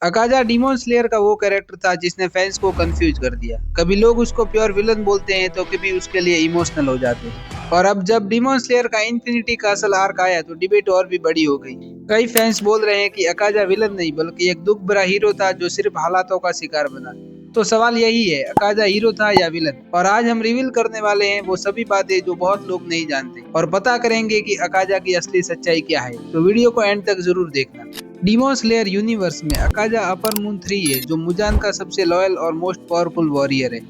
अकाजा demon slayer का वो character था जिसने फैंस को कंफ्यूज कर दिया। कभी लोग उसको प्योर विलन बोलते हैं तो कभी उसके लिए इमोशनल हो जाते हैं। और अब जब डीमन स्लेयर का इन्फिनिटी का असल आर्क आया तो डिबेट और भी बड़ी हो गई। कई फैंस बोल रहे हैं कि अकाजा विलन नहीं बल्कि एक दुख भरा हीरो था जो सिर्फ हालातों का शिकार बना। तो सवाल यही है, अकाजा हीरो था या विलन? और आज हम रिवील करने वाले हैं वो सभी बातें जो बहुत लोग नहीं जानते, और पता करेंगे कि अकाजा की असली सच्चाई क्या है। तो वीडियो को एंड तक जरूर देखना। डीमन स्लेयर यूनिवर्स में अकाजा अपर मून 3 है, जो मुजान का सबसे लॉयल और मोस्ट पावरफुल वॉरियर है।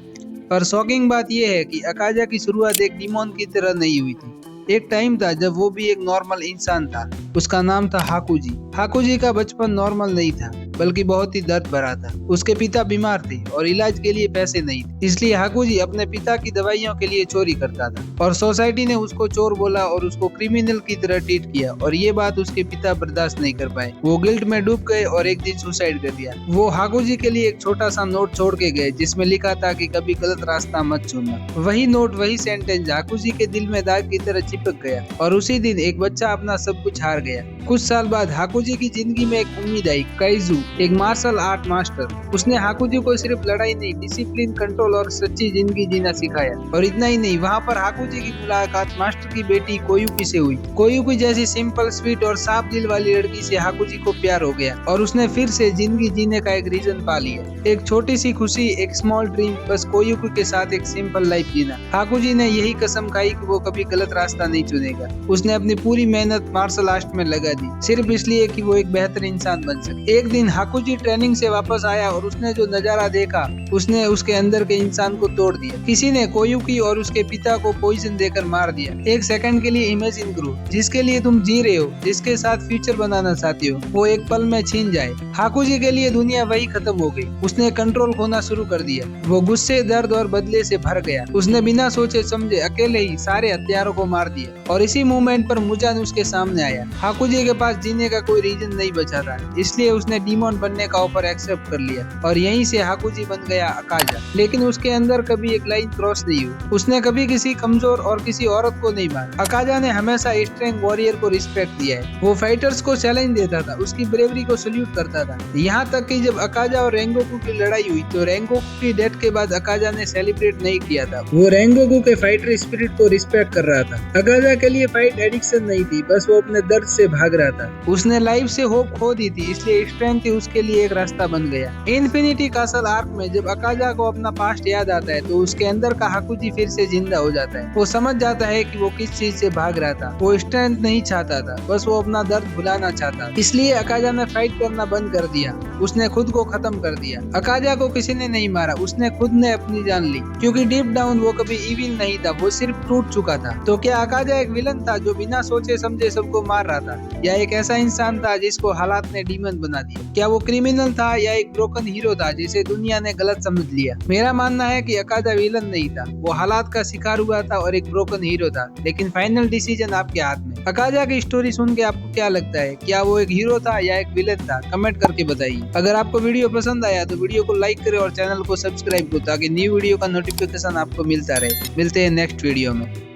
पर शॉकिंग बात यह है कि अकाजा की शुरुआत एक डीमन की तरह नहीं हुई थी। एक टाइम था जब वो भी एक नॉर्मल इंसान था। उसका नाम था हाकुजी। हाकुजी का बचपन नॉर्मल नहीं था बल्कि बहुत ही दर्द भरा था। उसके पिता बीमार थे और इलाज के लिए पैसे नहीं थे, इसलिए हाकुजी अपने पिता की दवाइयों के लिए चोरी करता था। और सोसाइटी ने उसको चोर बोला और उसको क्रिमिनल की तरह ट्रीट किया, और ये बात उसके पिता बर्दाश्त नहीं कर पाए। वो गिल्ट में डूब गए और एक दिन सुसाइड कर दिया। वो हाकुजी के लिए एक छोटा सा नोट छोड़ के गए जिसमें लिखा था कि कभी गलत रास्ता मत चुनना। वही नोट, वही सेंटेंस हाकुजी के दिल में दाग की तरह चिपक गया, और उसी दिन एक बच्चा अपना सब कुछ हार गया। कुछ साल बाद हाकुजी की जिंदगी में एक उम्मीद आई, काइजू, एक मार्शल आर्ट मास्टर। उसने हाकुजी को सिर्फ लड़ाई नहीं, डिसिप्लिन, कंट्रोल और सच्ची जिंदगी जीना सिखाया। और इतना ही नहीं, वहाँ पर हाकुजी की मुलाकात मास्टर की बेटी कोयुकी से हुई। कोयुकी जैसी सिंपल, स्वीट और साफ दिल वाली लड़की से हाकुजी को प्यार हो गया, और उसने फिर से जिंदगी जीने का एक रीजन पा लिया। एक छोटी सी खुशी, एक स्मॉल ड्रीम, बस कोयुकी के साथ एक सिंपल लाइफ जीना। हाकुजी ने यही कसम खाई कि वो कभी गलत रास्ता नहीं चुनेगा। उसने अपनी पूरी मेहनत मार्शल आर्ट में लगा दी, सिर्फ इसलिए कि वो एक बेहतर इंसान बन सके। एक दिन हाकुजी ट्रेनिंग से वापस आया और उसने जो नजारा देखा, उसने उसके अंदर के इंसान को तोड़ दिया। किसी ने कोयुकी और उसके पिता को पॉइजन देकर मार दिया। एक सेकंड के लिए इमेजिन करो, जिसके लिए तुम जी रहे हो, जिसके साथ फ्यूचर बनाना चाहते हो, वो एक पल में छीन जाए। हाकुजी के लिए दुनिया वही खत्म हो गई। उसने कंट्रोल खोना शुरू कर दिया। वो गुस्से, दर्द और बदले से भर गया। उसने बिना सोचे समझे अकेले ही सारे हत्यारों को मार दिया। और इसी मोमेंट पर मुजान उसके सामने आया। हाकुजी के पास जीने का कोई रीजन नहीं बचा था, इसलिए उसने डीमन बनने का ऑफर एक्सेप्ट कर लिया, और यहीं से हाकुजी बन गया अकाजा। लेकिन उसके अंदर कभी एक लाइन क्रॉस नहीं हुई। उसने कभी किसी कमजोर और किसी औरत को नहीं मारा। अकाजा ने हमेशा स्ट्रेंथ वॉरियर को रिस्पेक्ट दिया है। वो फाइटर्स को चैलेंज देता था, उसकी ब्रेवरी को सल्यूट करता था। यहाँ तक कि जब अकाजा और रेंगोकू की लड़ाई हुई तो रेंगोकू की डेथ के बाद अकाजा ने सेलिब्रेट नहीं किया था। वो रेंगोकू के फाइटर स्पिरिट को रिस्पेक्ट कर रहा था। अकाजा के लिए फाइट एडिक्शन नहीं थी, बस वो अपने दर्द से भाग रहा था। उसने लाइफ से होप खो दी थी, इसलिए स्ट्रेंथ उसके लिए एक रास्ता बन गया। इन्फिनिटी कासल आर्क में जब अकाजा को अपना पास्ट याद आता है तो उसके अंदर का हाकुजी फिर से जिंदा हो जाता है। वो समझ जाता है कि वो किस चीज से भाग रहा था। वो स्ट्रेंथ नहीं चाहता था, बस वो अपना दर्द भुलाना चाहता। इसलिए अकाजा ने फाइट करना बंद कर दिया। उसने खुद को खत्म कर दिया। अकाजा को किसी ने नहीं मारा, उसने खुद ने अपनी जान ली, क्योंकि डीप डाउन वो कभी इविल नहीं था, वो सिर्फ टूट चुका था। तो क्या अकाजा एक विलन था जो बिना सोचे समझे सबको मार रहा था, या एक ऐसा इंसान था जिसको हालात ने डीमन बना दिया? क्या वो क्रिमिनल था या एक ब्रोकन हीरो था जिसे दुनिया ने गलत समझ लिया? मेरा मानना है कि अकाजा विलन नहीं था, वो हालात का शिकार हुआ था और एक ब्रोकन हीरो था। लेकिन फाइनल डिसीजन आपके हाथ में। अकाजा की स्टोरी सुन के आपको क्या लगता है? क्या वो एक हीरो था या एक विलन था? कमेंट करके बताइए। अगर आपको वीडियो पसंद आया तो वीडियो को लाइक करें और चैनल को सब्सक्राइब करें ताकि न्यू वीडियो का नोटिफिकेशन आपको मिलता रहे। मिलते हैं नेक्स्ट वीडियो में।